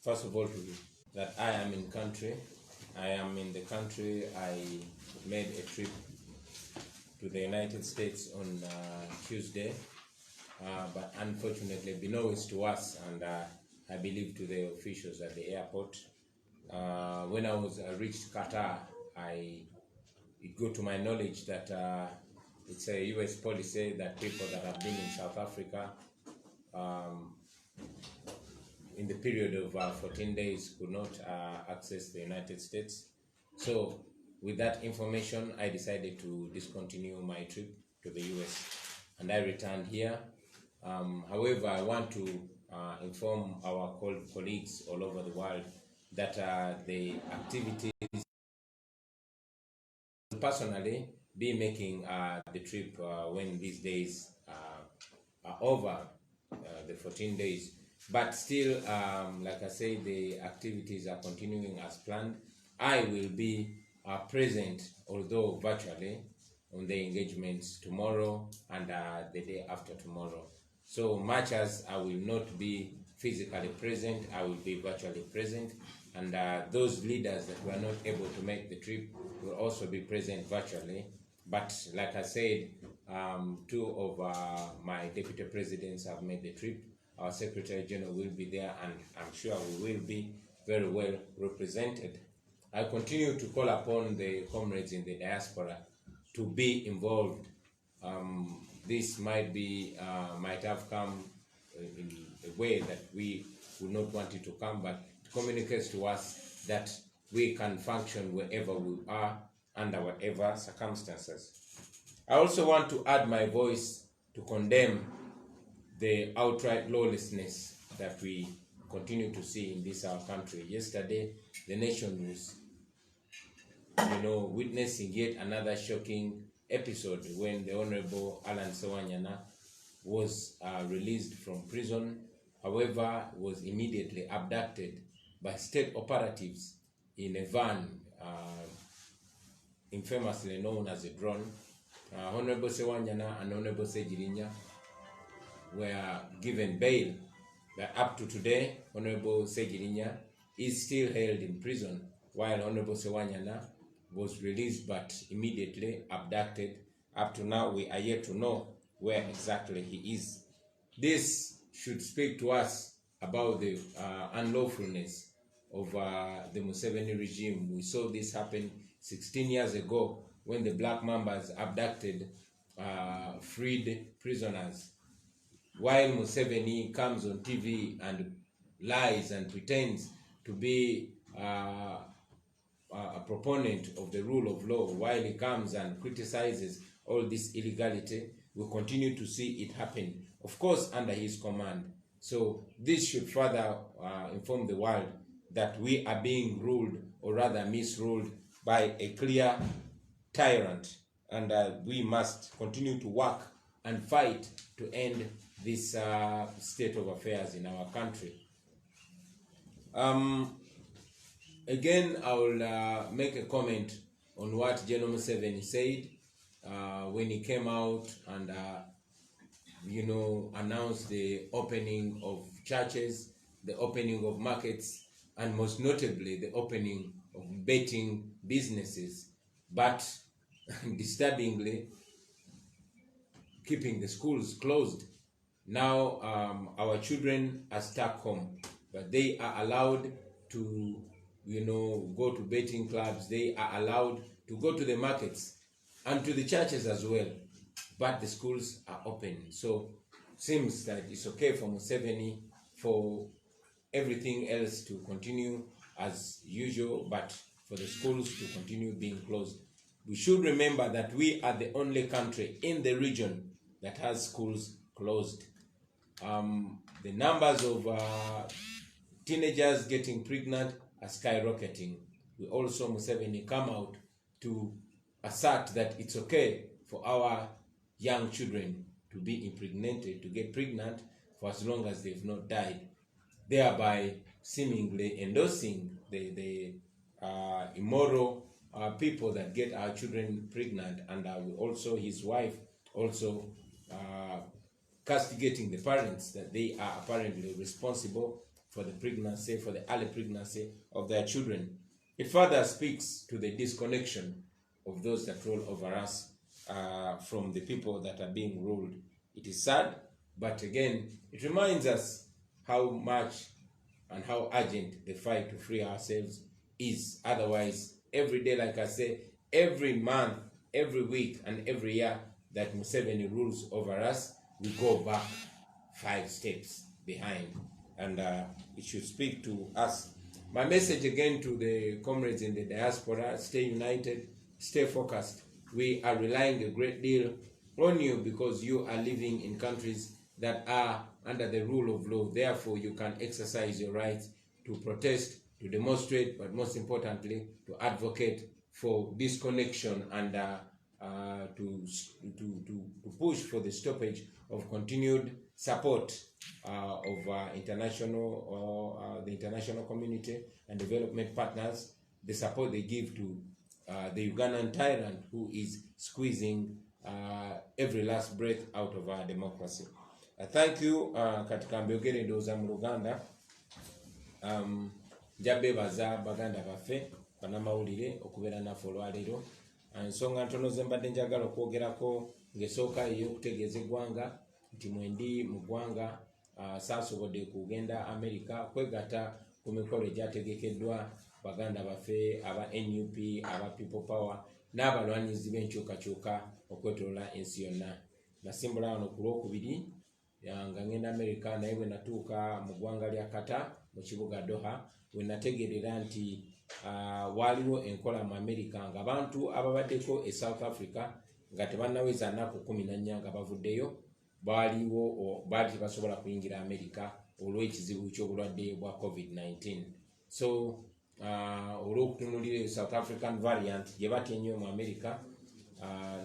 First of all, that I am in country. I am in the country. I made a trip to the United States on Tuesday, but unfortunately, beknownst to us and I believe to the officials at the airport. When I reached Qatar, it got to my knowledge that it's a U.S. policy that people that have been in South Africa in the period of 14 days could not access the United States. So with that information, I decided to discontinue my trip to the US and I returned here. However, I want to inform our colleagues all over the world that the activities personally be making the trip when these days are over, the 14 days. But still, like I say, the activities are continuing as planned. I will be present, although virtually, on the engagements tomorrow and the day after tomorrow. So much as I will not be physically present, I will be virtually present. And those leaders that were not able to make the trip will also be present virtually. But like I said, two of my deputy presidents have made the trip. Our Secretary General will be there, and I'm sure we will be very well represented. I continue to call upon the comrades in the diaspora to be involved. This might have come in a way that we would not want it to come, but it communicates to us that we can function wherever we are under whatever circumstances. I also want to add my voice to condemn the outright lawlessness that we continue to see in this our country. Yesterday, the nation was, witnessing yet another shocking episode when the Honorable Alan Sewanyana was released from prison. However, was immediately abducted by state operatives in a van, infamously known as a drone. Honorable Sewanyana and Honorable Sejirinya were given bail, but up to today, Honorable Sejirinya is still held in prison, while Honorable Sewanyana was released but immediately abducted. Up to now, we are yet to know where exactly he is. This should speak to us about the unlawfulness of the Museveni regime. We saw this happen 16 years ago when the Black Mambas abducted freed prisoners, while Museveni comes on TV and lies and pretends to be a proponent of the rule of law. While he comes and criticizes all this illegality, we continue to see it happen, of course under his command. So this should further inform the world that we are being ruled, or rather misruled, by a clear tyrant, and we must continue to work and fight to end this state of affairs in our country. Again, I will make a comment on what General Museveni said when he came out and announced the opening of churches, the opening of markets, and most notably the opening of betting businesses, but disturbingly keeping the schools closed. Now our children are stuck home, but they are allowed to go to betting clubs. They are allowed to go to the markets and to the churches as well, but the schools are open. So seems that it's okay for Museveni for everything else to continue as usual, but for the schools to continue being closed. We should remember that we are the only country in the region that has schools closed. The numbers of teenagers getting pregnant are skyrocketing. We also, Museveni, come out to assert that it's okay for our young children to be impregnated, to get pregnant for as long as they've not died, thereby seemingly endorsing the immoral people that get our children pregnant, and also his wife also castigating the parents that they are apparently responsible for the pregnancy, for the early pregnancy of their children. It further speaks to the disconnection of those that rule over us from the people that are being ruled. It is sad, but again, it reminds us how much and how urgent the fight to free ourselves is. Otherwise, every day, like I say, every month, every week, and every year that Museveni rules over us, we go back 5 steps behind. And it should speak to us. My message again to the comrades in the diaspora: stay united, stay focused. We are relying a great deal on you because you are living in countries that are under the rule of law. Therefore, you can exercise your rights to protest, to demonstrate, but most importantly, to advocate for disconnection and to push for the stoppage of continued support of international the international community and development partners, the support they give to the Ugandan tyrant who is squeezing every last breath out of our democracy. Thank you. Katika mbyogere ndoza mu Luganda njabebaza baganda baffe banamawulire okubeera naffe olwaleero. Ensonga ntono ze mbadde njagala okwogerako ng'esooka ey'okutegeeza eggwanga nti mwendi mu ggwanga saasobodde kugenda Amerika kwegatta ku mikolo egyategekeddwa baganda baffe aba NUP, aba People Power n'abalwanyizi b'enkyukakyuka okwetoloola ensi yonna. Nasimbula wano ku Lwokubiri nga ngenda Amerika, naye bwe natuuka mu ggwanga lya Qatar mu kibuga Doha, bwe nategeerera nti waliwo enkola mu Amerika ng'abantu ababaddeko e South Africa nga tebannaweza nnaku 14 nga bavuddeyo baali tebasobola kuyingira Amerika olw'ekizibu ky'obulwadde bwa COVID-19. So olw'okutunulira South African variant gye batya ennyo mu Amerika,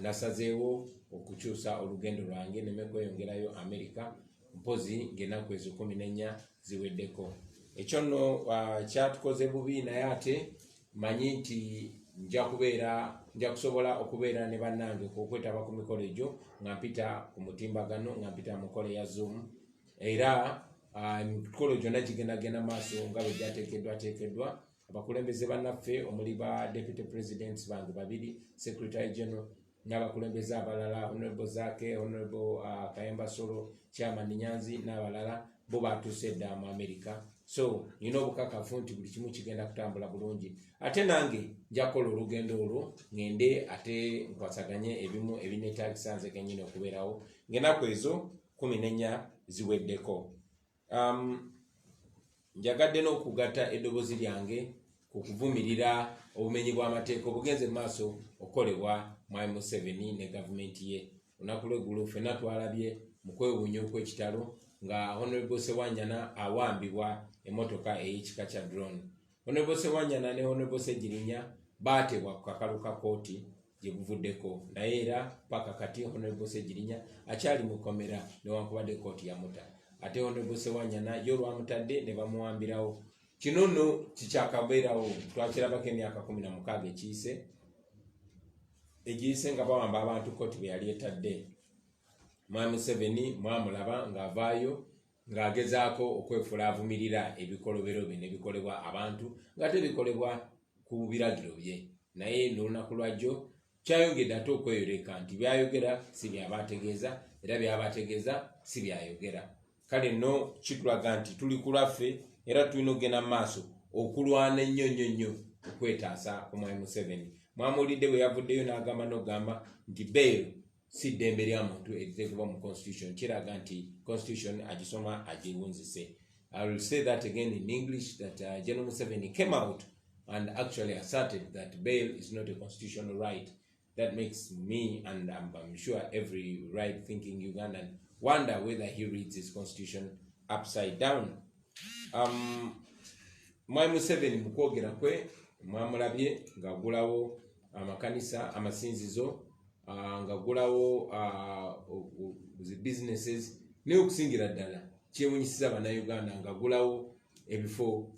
nasazeewo okukyusa olugendo lwange neme kweyongerayo Amerika mpozi ng'ennaku ezo 14 ziweddeko. Ekyo nno kyatukoze bubi, naye ate manyi nti nja kusobola okubeera ne bannange okwetaba ku mikolo egyo nga mpita ku mutimbagano, nga mpita mu mikolo ya Zoom, era emikolo gyonna gigendagenda maaso nga bwe gyateekeddwa. Abakulembeze bannaffe omuli ba Deputy Presidents bange babiri, Secretary General n'abakulembeze abalala, Honorable Zake, Honorable Kayemba Solo, Chairman Nyanzi n'abalala bo batuuse dda mu Amerika. So nina obukakafu nti buli kimu kigenda kutambula bulungi. Ate nange nja kukola olugendo olwo ngende ate nkwasaganye ebimu ebineetaagisa nze kennyini okubeerawo ng'ennaku ezo 14 ziweddeko. Njagadde n'okugatta eddoboozi lyange ku kuvumirira obumenyi bw'amateeka obugenze mu maaso okukolebwa Mwami Museveni ne gavumenti ye. Olunaku lw'eggulo ffenna twalabye mu kwewuunya okw'ekitalo nga Honorable Sewanyana awambibwa emmotoka ey'ekika kya drone. Honorable Sewanyana ne Honorable Segirinya baatebwa ku kakalu ka kooti gye buvuddeko, naye era paka kati Honorable Segirinya akyali mu kkomera newankubadde kooti yamuta. Ate Honorable Sewanyana yo lwamutadde ne bamuwambirawo. Kino nno kikyakabeerawo, twakirabako emyaka 16 egiyise nga bawamba abantu kooti bwe yali etadde. Mwami Museveni mwamulaba ng'avaayo ng'agezaako okwefuula avumirira ebikolobero bye ne bikolebwa abantu nga tebikolebwa ku biragiro bye, naye n'olunaku lwajjo kyayongedde ate okweyoleka nti byayogera si byabategeeza era byabategeeza si byayogera. Kale nno kitulaga nti tuli ku lwaffe era tulina okugenda mu maaso okulwana ennyo okwetaasa ku Mwami Museveni. Mwamulidde bwe yavuddeyo n'agamba n'ogamba nti bail si ddembe lya muntu eriteekebwa mu constitution, kiraga nti constitution agisoma agiwunzise. I will say that again in English, that General Museveni came out and actually asserted that bail is not a constitutional right. That makes me, and I'm sure every right-thinking Ugandan, wonder whether he reads his constitution upside down. Mwami Museveni mu kwogera kwe mwamulabye ng'agulawo amakanisa, amasinzizo, ng'agulawo zi businesses, naye okusingira ddala kyewunyisiza bannayuganda ng'agulawo ebifo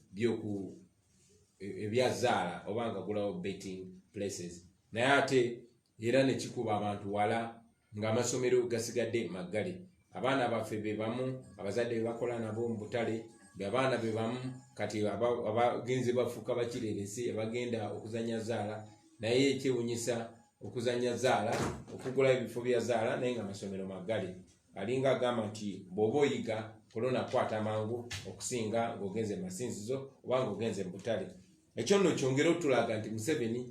ebyazaala oba ng'agulawo betting places. Naye ate era ne kikuba abantu wala ng'amasomero gasigadde maggale. Abaana baffe be bamu abazadde be bakola nabo mu butale abaana be bamu kati abagenzi bafuuka bakireresi abagenda okuzanya zaala naye ekyewunyisa okuzanya zaala okugula ebifo bya zaala naye nga amasomero maggale alinga agamba nti bw'oba oyiga kolona kwata mangu okusinga ng'ogenze masinzizo oba ng'ogenze mu butale. Ekyo nno kyongera otulaga nti Museveni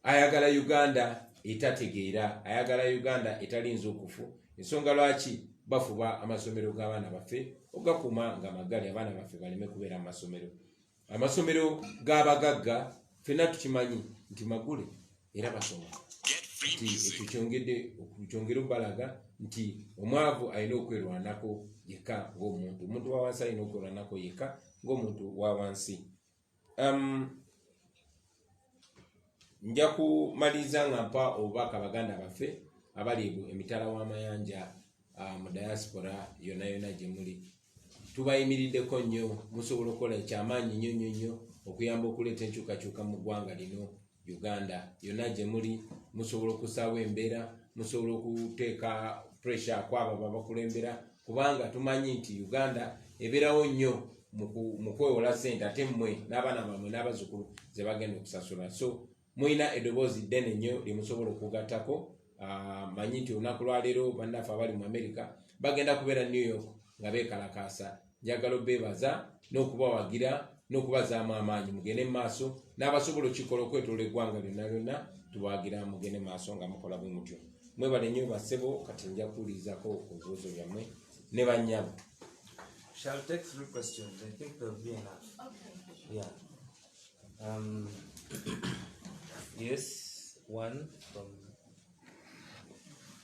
ayagala Uganda etategeera, ayagala Uganda etali nzuukufu. Ensonga lwaki bafuba amasomero g'abaana baffe ogakuuma nga maggale abaana baffe baleme kubeera mu masomero. Amasomero g'abagagga ffenna tukimanyi nti magule era basoma. Ekyo kyongera obalaga nti omwavu alina okwerwanako yekka ng'omuntu. Omuntu wa wansi alina okwerwanako yekka ng'omuntu wa wansi. Nja kumaliriza nga mpa obubaka baganda baffe abali emitala w'amayanja mu diaspora yonna gye muli. Tubayimiriddeko nnyo, musobola okukola ekyamaanyi nnyo okuyamba okuleeta enkyukakyuka mu ggwanga lino Uganda yonna gye muli. Musobola okusaawo embeera, musobola okuteeka pressure kwabo babakulembera, kubanga tumanyi nti Uganda ebeerawo nnyo mu kwewola ssente ate mmwe n'abaana bammwe n'abazzukulu ze bagenda okusasula. So muyina eddoboozi ddene nnyo lye musobola okugattako. Manyi nti olunaku lwaleero bannaffe abali mu Amerika bagenda kubeera New York nga beekalakaasa. Njagala obeebaza n'okubawagira n'okubazaamu amaanyi mugende mu maaso, n'abasobola okikola okwetoola eggwanga lyonna tubawagira mugende mu maaso nga mukola bwe mutyo. Mwebale nnyo bassebo, kati nja kuwulirizako ebibuuzo byammwe ne bannyabo. Shall take 3 questions. I think there'll be enough. Okay. Yeah. Yes, one from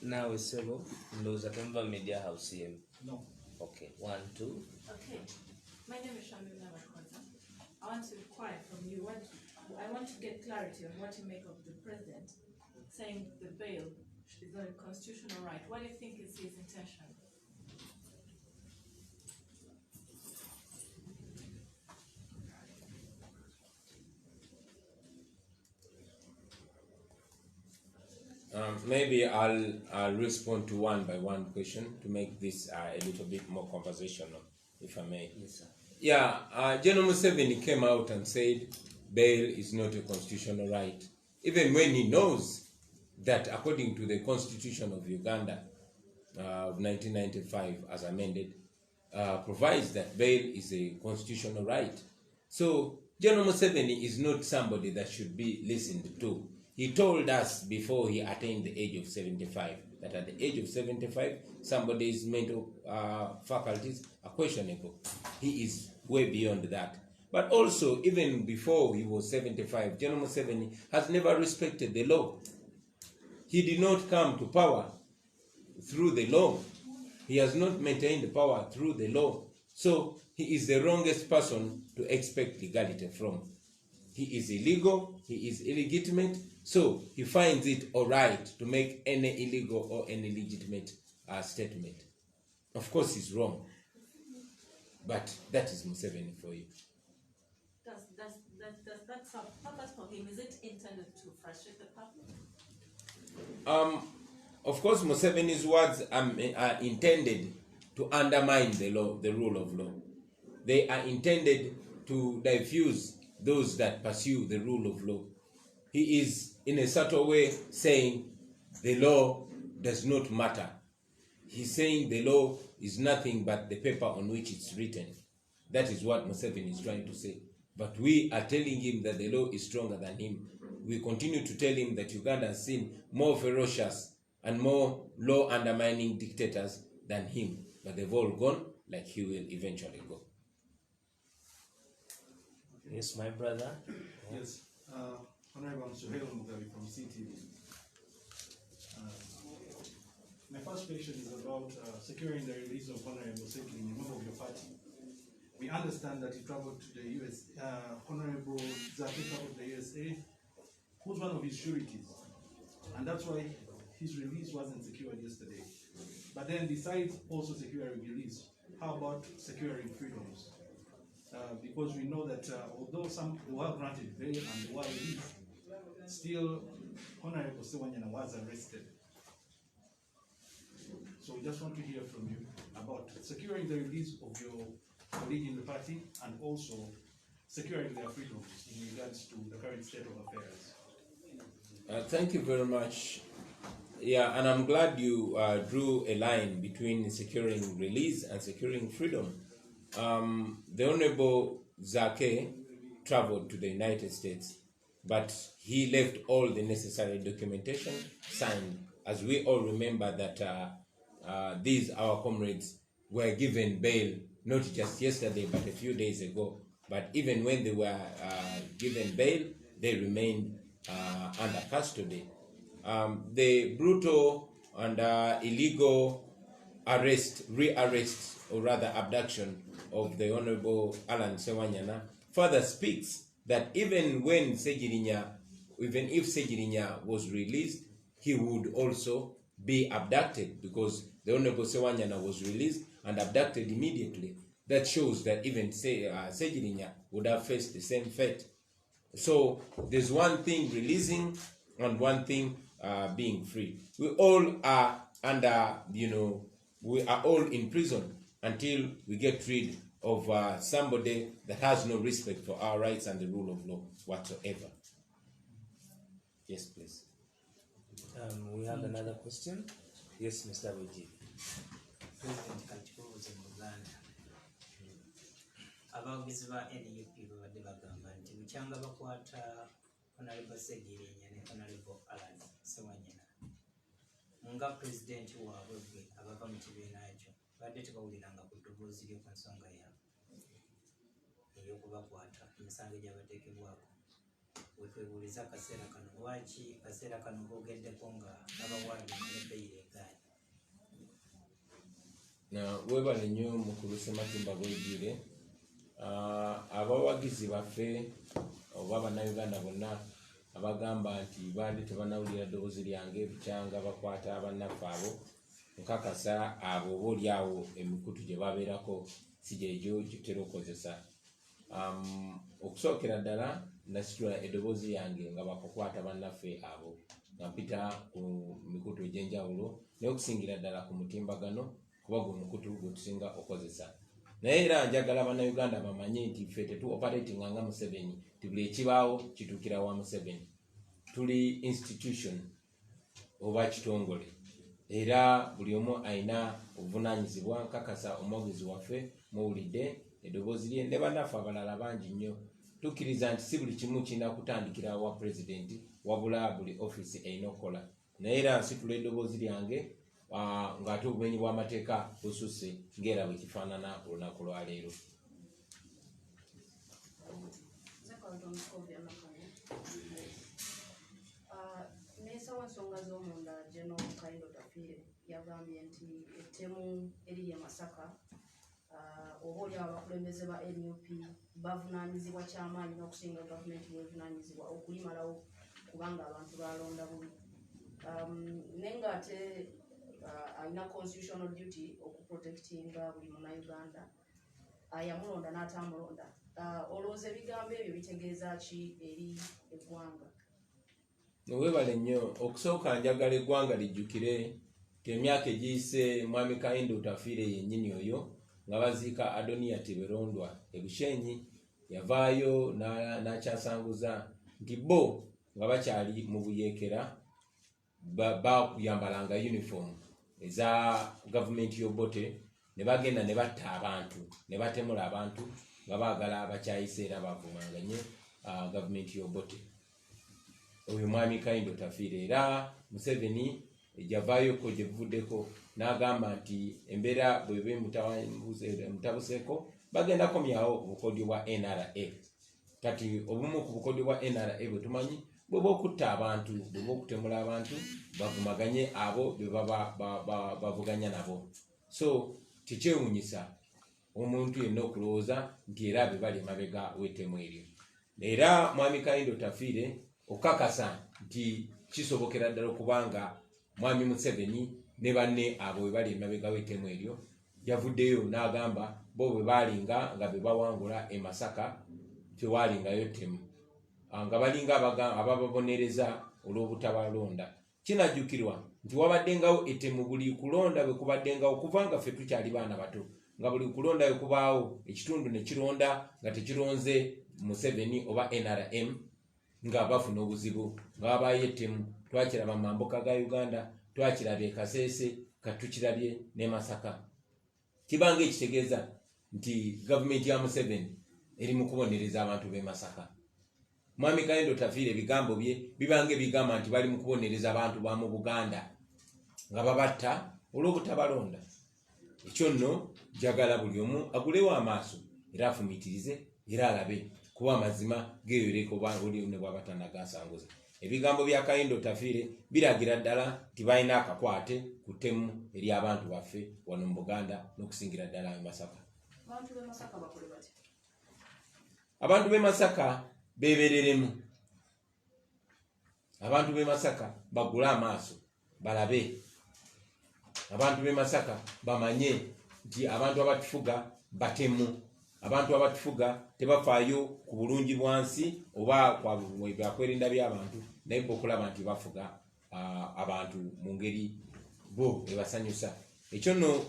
now is Sebo. Ndozatemba Media House CM. No. Okay. 1, 2. Okay. My name is Shamima Makota. I want to inquire from you. I want to get clarity on what you make of the president saying the bail is not a constitutional right. What do you think is his intention? Maybe I'll respond to one by one question to make this a little bit more conversational, if I may. Yes, sir. Yeah, General Museveni came out and said bail is not a constitutional right, even when he knows that according to the Constitution of Uganda of 1995 as amended, provides that bail is a constitutional right. So General Museveni is not somebody that should be listened to. He told us before he attained the age of 75 that at the age of 75, somebody's mental faculties are questionable. He is way beyond that. But also, even before he was 75, General Museveni has never respected the law. He did not come to power through the law. He has not maintained power through the law. So he is the wrongest person to expect legality from. He is illegal, he is illegitimate, so he finds it all right to make any illegal or any legitimate statement. Of course he's wrong, but that is Museveni for you. Does that purpose for him, is it intended to frustrate the public? Of course Museveni's words are intended to undermine the law, the rule of law. They are intended to diffuse those that pursue the rule of law. He is in a subtle way saying the law does not matter. He's saying the law is nothing but the paper on which it's written. That is what Museveni is trying to say. But we are telling him that the law is stronger than him. We continue to tell him that Uganda has seen more ferocious and more law-undermining dictators than him. But they've all gone like he will eventually go. Yes, my brother. Yes. Honorable Suhail Mugabe from CTV. My first question is about securing the release of Honorable Sekili, a member of your party. We understand that he traveled to the US. Honorable Zaki traveled to the USA, who's one of his sureties. And that's why his release wasn't secured yesterday. But then besides also securing release, how about securing freedoms? Because we know that although some were granted bail and they were released, still Honorable Sewanyana was arrested. So we just want to hear from you about securing the release of your for leading the party and also securing their freedoms in regards to the current state of affairs. Thank you very much. Yeah, and I'm glad you drew a line between securing release and securing freedom. The Honorable Zake traveled to the United States, but he left all the necessary documentation signed, as we all remember that these, our comrades, were given bail not just yesterday but a few days ago. But even when they were given bail, they remained under custody. The brutal and illegal rearrest, or rather abduction, of the Honorable Alan Sewanyana further speaks that even if Segirinya was released, he would also be abducted, because the Honorable Sewanyana was released and abducted immediately. That shows that even Segirinya would have faced the same fate. So there's one thing releasing and one thing being free. We all are under, we are all in prison until we get rid of somebody that has no respect for our rights and the rule of law whatsoever. Yes, please. We have another question. Yes, Mr. Avudde. President Katibuuze mu Uganda. Abawagizi ba NUP babadde bagamba nti bukyanga bakwata Honorable Segirinya ne Honorable Alan Sewanyana. Nga President waabwe bwe abava mu kibiina ekyo badde tebawuliranga ku ddoboozi lyo ku nsonga yaabwe ey'okubakwata emisango gyabateekebwako. Wetwebuuliza akaseera kano lwaki akaseera kano boogeddeko nga n'abawaadi ne beyire egaanyi. Webale nnyo mukulu Sematimba Bwejire. Abawagizi baffe oba bannayuganda bonna abagamba nti baali tebanawulira ddoboozi lyange bukyanga bakwata bannaffe abo, nkakasa abo obaoli awo emikutu gye babeerako si gyegyo gyetera okukozesa. Okusookera ddala nasitula eddoboozi lyange nga bakukwata bannaffe abo nga mpita ku mikutu egy'enjawulo, naye okusingira ddala ku mutimbagano kuba gwe mukutu gwe tusinga okozesa. Naye era njagala bannayuganda bamanye nti ffe tetuoperatinga nga Museveni, ti buli ekibaawo kituukira wa Museveni. Tuli institution oba kitongole, era buli omu alina obuvunaanyizibwa. Nkakasa omwogezi waffe muwulidde eddoboozi lye ne bannaffe abalala bangi nnyo. Tukkiriza nti si buli kimu kirina kutandikira wa pulezidenti, wabula buli ofiisi erina okukola. Naye era nsitula eddoboozi lyange ng'ate obumenyi bw'amateeka bususse ng'era bwe kifaanana ku lunaku lwa leero. Neesawa nsonga z'omunda General Kaindo Tafiire yagambye nti ettemu eriri e Masaka obaoli abakulembeze ba NUP bavunaanyizibwa kyamaanyi n'okusinga gavumenti bwevunaanyizibwa okulimalawo kubanga abantu balonda bubi. Naye ng'ate alina constitutional duty okuprotectinga buli munnayuganda yamulonda n'atamulonda. Olowooza ebigambo ebyo bitegeeza ki eri eggwanga? Webale nnyo. Okusooka njagala eggwanga lijjukire ti emyaka egiyise mwami Kaindo Tafiire yennyini oyo nga baziika Adoniya Tiberondwa e Bushenyi yavaayo n'akyasanguza nti bo nga bakyali mu buyeekera bakuyambalanga uniform eza gavumenti y'Obote ne bagenda ne batta abantu ne batemula abantu nga baagala bakyayise era bavumanganye gavumenti y'Obote. Oyo mwami Kaindo Tafiire era Museveni ejavaayo gye buvuddeko n'agamba nti embeera bw'eba mutabuseeko bagenda komyawo obukodyo bwa NRA. Kati obumu ku bukodyo bwa NRA bwe tumanyi bwe bw'okutta abantu, bwe bw'okutemula abantu bavumaganye abo be baba bavuganya nabo. So kikyewuunyisa omuntu yenna okulowooza nti era be bali emabega w'ettemu eryo. Era mwami Kaindo Tafiire okakasa nti kisobokera ddala okubanga mwami Museveni ne banne abo bwe bali emabega w'ettemu eryo yavuddeyo n'agamba bo bwe baalinga nga be bawangula e Masaka tewaalingayo ttemu, nga balinga abababonereza olw'obutabalonda. Kinajjukirwa nti wabaddengawo ettemu buli kulonda bwe kubaddengawo kuva nga ffe tukyali baana bato. nga buli kulondayo kubaawo ekitundu ne kironda nga tekironze Museveni oba NRM nga bafuna obuzibu nga babaayo ettemu. Twakiraba mu mambuka ga Uganda, twakirabye e Kasese, katukirabye ne Masaka. Kibanga ekitegeeza nti gavumenti ya Museveni eri mu kubonereza abantu b'e Masaka. Mwami Kayindo Tafiire ebigambo bye bibange bigamba nti bali mu kubonereza abantu ba mu Buganda nga babatta olw'obutabalonda. Ekyo nno njagala buli omu agulewo amaaso era afumitirize era alabe kuba amazima geeyoleka oba oli ne bw'aba tannagasanguza. Ebigambo bya Kayindo Tafiire biragira ddala nti balina akakwate ku ttemu eri abantu baffe wano mu Buganda n'okusingira ddala e Masaka. Abantu b'e Masaka bakole batya? Abantu b'e Masaka beebereremu. Abantu b'e Masaka bagule amaaso balabe. Abantu b'e Masaka bamanye nti abantu abatufuga batemu. Abantu abatufuga tebafaayo ku bulungi bwansi oba byakwerinda by'abantu naye okulaba nti bafuga abantu mu ngeri bo ebasanyusa. Ekyo nno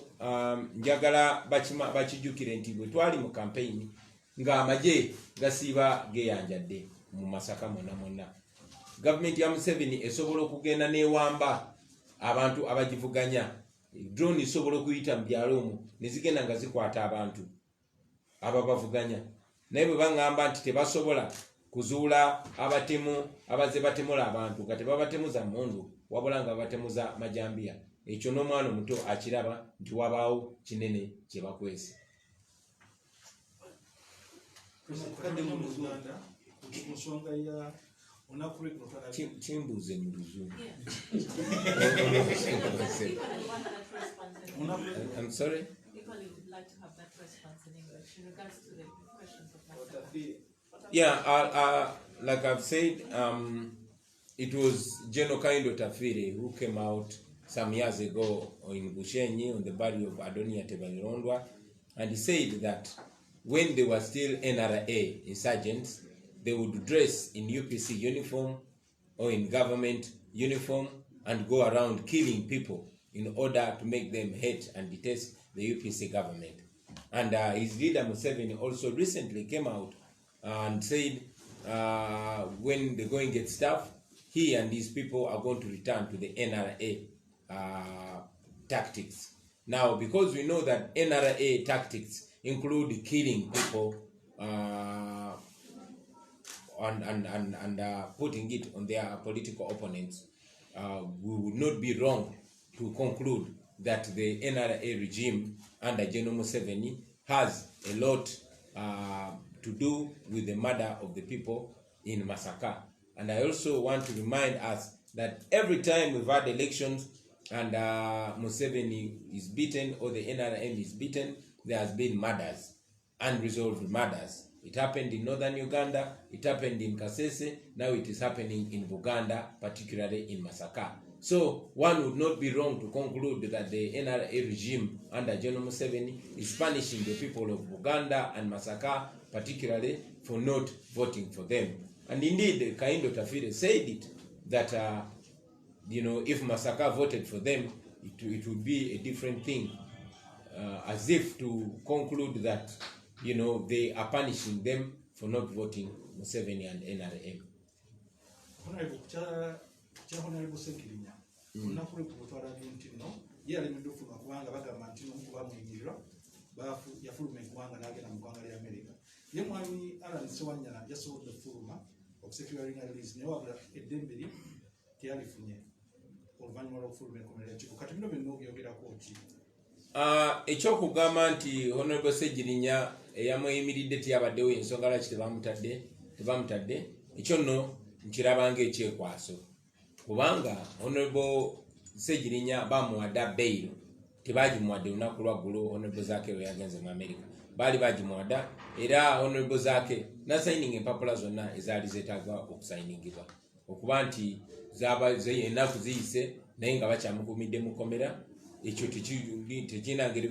njagala bakijjukire nti bwe twali mu campaign nga amagye gasiiba geeyanjadde mu Masaka mwonna. Gavumenti ya Museveni esobola okugenda n'ewamba abantu abagivuganya. Drone isobola okuyita mu byalo omwo ne zigenda nga zikwata abantu ababavuganya. Naye bwe baŋŋamba nti tebasobola kuzuula abatemu abaze batemula abantu nga tebabatemuza mmundu wabula nga batemuza majambiya, ekyo n'omwana omuto akiraba nti wabaawo kinene kye bakwese. Kimbuuze mu Luzungu. I'm sorry? Equally would like to have that response in English in regards to the questions of Masaka. Yeah, like I've said, it was General Kayindo Tafiire who came out some years ago in Bushenyi on the body of Adonia Tebalirondwa, and he said that when they were still NRA insurgents, they would dress in UPC uniform or in government uniform and go around killing people in order to make them hate and detest the UPC government. And his leader Museveni also recently came out and said when the going gets tough, he and his people are going to return to the NRA tactics. Now, because we know that NRA tactics include killing people and putting it on their political opponents, we would not be wrong to conclude that the NRA regime under General Museveni has a lot to do with the murder of the people in Masaka. And I also want to remind us that every time we've had elections and Museveni is beaten or the NRM is beaten, there has been murders, unresolved murders. It happened in northern Uganda, it happened in Kasese, now it is happening in Buganda, particularly in Masaka. So one would not be wrong to conclude that the NRA regime under General Museveni is punishing the people of Buganda and Masaka, particularly for not voting for them. And indeed, Kayindo Tafiire said it, that if Masaka voted for them, it would be a different thing, as if to conclude that they are punishing them for not voting Museveni and NRM. Honorable Sekirinya, unakule kutwala ntino, yale mdufu makuanga baga mantino mkuwa mwingirwa, bafu ya fulu mekuanga na agena mkuanga ya Amerika. Ye mwami Alan Sewanyana yasobola efuluma okusekirwa ringa release ne wabula eddemberi teyalifunye oluvannyuma lw'okufuluma enkomerera kiko kati bino byonna obyogerako ki? Ekyokugamba nti Honorable Sekirinya eyamuyimiridde tiyabaddewo ensonga lwaki tebamutadde ekyo nno nkiraba ng'ekyekwaso kubanga Honorable Sekirinya bamuwadde bail tebagimuwadde lunaku lwaggulo Honorable Zaake we yagenze mu America baali bagimuwadda era Honorable Zaake nasayininga empapula zonna ezaali zeetaaga okusayiningibwa okuba nti ennaku ziyise naye nga bakyamukumidde mu kkomera ekyo tekirina ngeri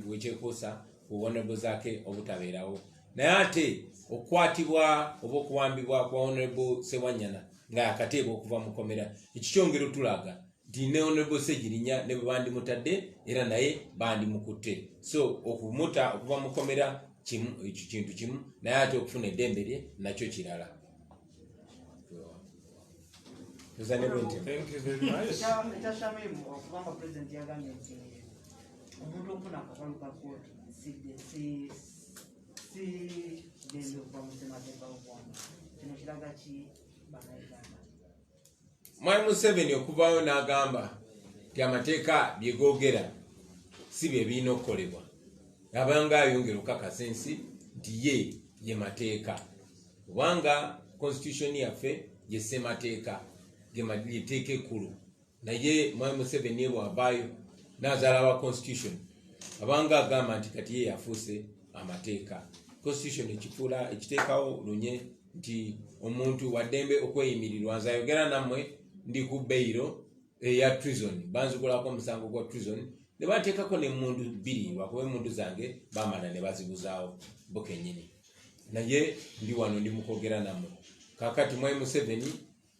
bwekyekuusa ku Honorable Zaake obutabeerawo naye ate okukwatibwa oba okuwambibwa kwa Honorable Sewanyana nga akateebwa okuva mu kkomera ekikyongero tulaga nti ne Honorable Segirinya ne bandi mutadde era naye bandi mukutte. So okumuta okuva mukomera kimu ekyo kintu kimu naye ate okufuna eddembe lye nakyo kirala. Thank you very much. Ekyashamimu okugamba pulezidenti yagambye nti omuntu okufuna akakalu ka kkooti si genda okuva mu ssemateeka w'eggwanga. Kino kiraga ki bannayuganda? Mwami Museveni okuvaayo n'agamba nti amateeka bye googera si bye birina okukolebwa. Abanga ayongera okukakasa ensi nti ye mateeka. Kubanga constitution yaffe ye ssemateeka geteeka ekkulu. Naye Mwami Museveni bw'avaayo n'azaala wa constitution abanga agamba nti kati ye yafuuse amateeka. Constitution ekiteekawo lunye nti omuntu waddembe okweyimirirwa. Nze ayogera nammwe ndi ku beyiro eya treason, banzigulako omusango gwa treason ne bateekako n'emmundu bbiri lwakuba emmundu zange bamala ne bazibuzaawo bo kennyini. Naye ndi wano ndi mukwogera nammwe. Kaakati Mwami Museveni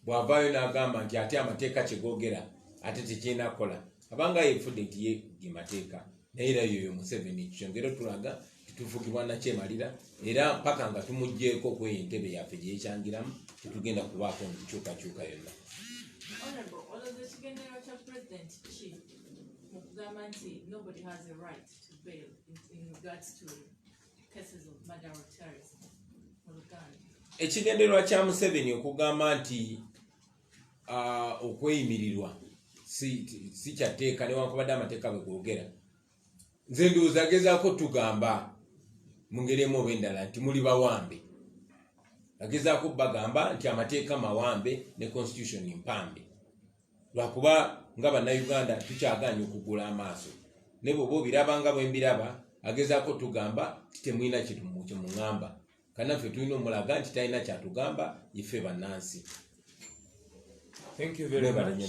bw'avaayo n'agamba nti ate amateeka kye googera ate tekirina kukola, abanga yefudde nti ye ge mateeka. Naye era yoyo Museveni kyongera tulaga titufugibwa nakyemalira era mpaka nga tumugjeeko kweyo entebe yaffe gye yekyangiramu tetugenda kubaako nkyukakyuka yonna. Honorable, although the kigendera kya President ki mukugamba nti nobody has a right to bail in regards to cases of murder or terrorism mu Uganda. Ekigendererwa kya Museveni okugamba nti okweyimirirwa si kyateeka newankubadde amateeka bwe googera. Nze ndowooza agezaako tugamba mu ngeri emu oba endala nti muli bawambe. Agezaako bagamba nti amateeka mawambe ne constitution mpambe. Lwakuba nga bannayuganda tukyagaanye okugula amaaso. Ne bw'oba obiraba nga bwe mbiraba agezaako tugamba nti temulina kye muŋŋamba. Kanaffe tulina omulaga nti talina kyatugamba iffe bannansi. Thank you very much.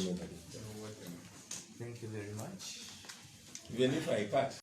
Thank you very much. Even if I cut.